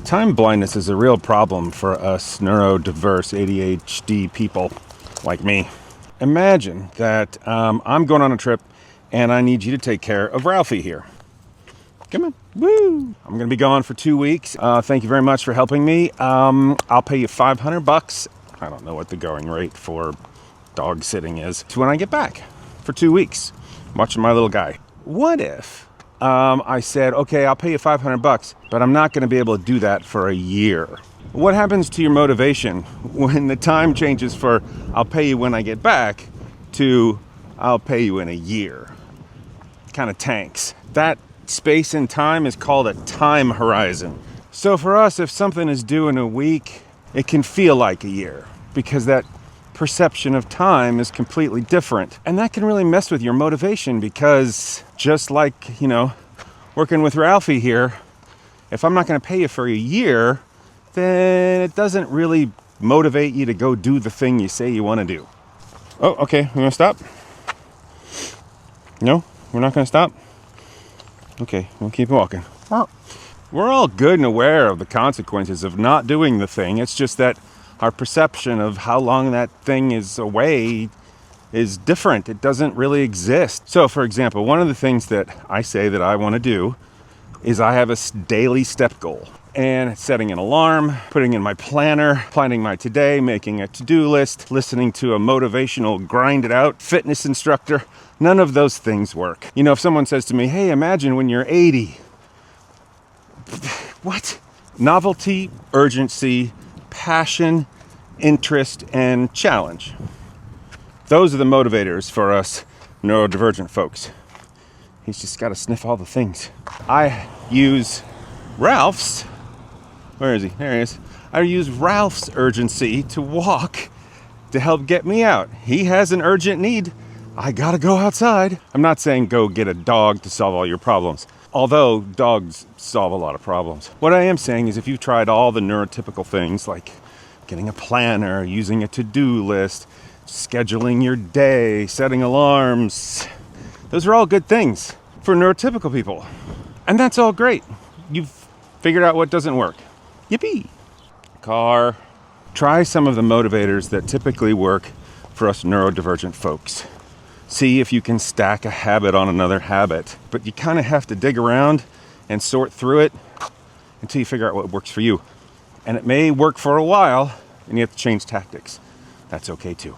Time blindness is a real problem for us neurodiverse ADHD people like me. Imagine that I'm going on a trip and I need you to take care of Ralphie here. Come on. Woo! I'm going to be gone for 2 weeks. Thank you very much for helping me. I'll pay you $500. I don't know what the going rate for dog sitting is. To when I get back for 2 weeks, watching my little guy. What if I said, okay, I'll pay you $500, but I'm not going to be able to do that for a year? What happens to your motivation when the time changes for I'll pay you when I get back to I'll pay you in a year? Kind of tanks. That space and time is called a time horizon. So for us, if something is due in a week, it can feel like a year because that perception of time is completely different. And that can really mess with your motivation because just like, you know, working with Ralphie here, if I'm not going to pay you for a year, then it doesn't really motivate you to go do the thing you say you want to do. Oh, okay, we're going to stop? No, we're not going to stop? Okay, we'll keep walking. We're all good and aware of the consequences of not doing the thing. It's just that our perception of how long that thing is away is different. It doesn't really exist. So, for example, one of the things that I say that I want to do is I have a daily step goal. And setting an alarm, putting in my planner, planning my today, making a to-do list, listening to a motivational grind it out fitness instructor. None of those things work. You know, if someone says to me, hey, imagine when you're 80. What? Novelty, urgency, passion, interest, and challenge. Those are the motivators for us neurodivergent folks. He's just got to sniff all the things. I use Ralph's, where is he? There he is. I use Ralph's urgency to walk to help get me out. He has an urgent need. I gotta go outside. I'm not saying go get a dog to solve all your problems, although dogs solve a lot of problems. What I am saying is if you've tried all the neurotypical things like getting a planner, using a to-do list, scheduling your day, setting alarms, those are all good things for neurotypical people. And that's all great. You've figured out what doesn't work. Yippee! Car. Try some of the motivators that typically work for us neurodivergent folks. See if you can stack a habit on another habit. But you kind of have to dig around and sort through it until you figure out what works for you. And it may work for a while, and you have to change tactics. That's okay too.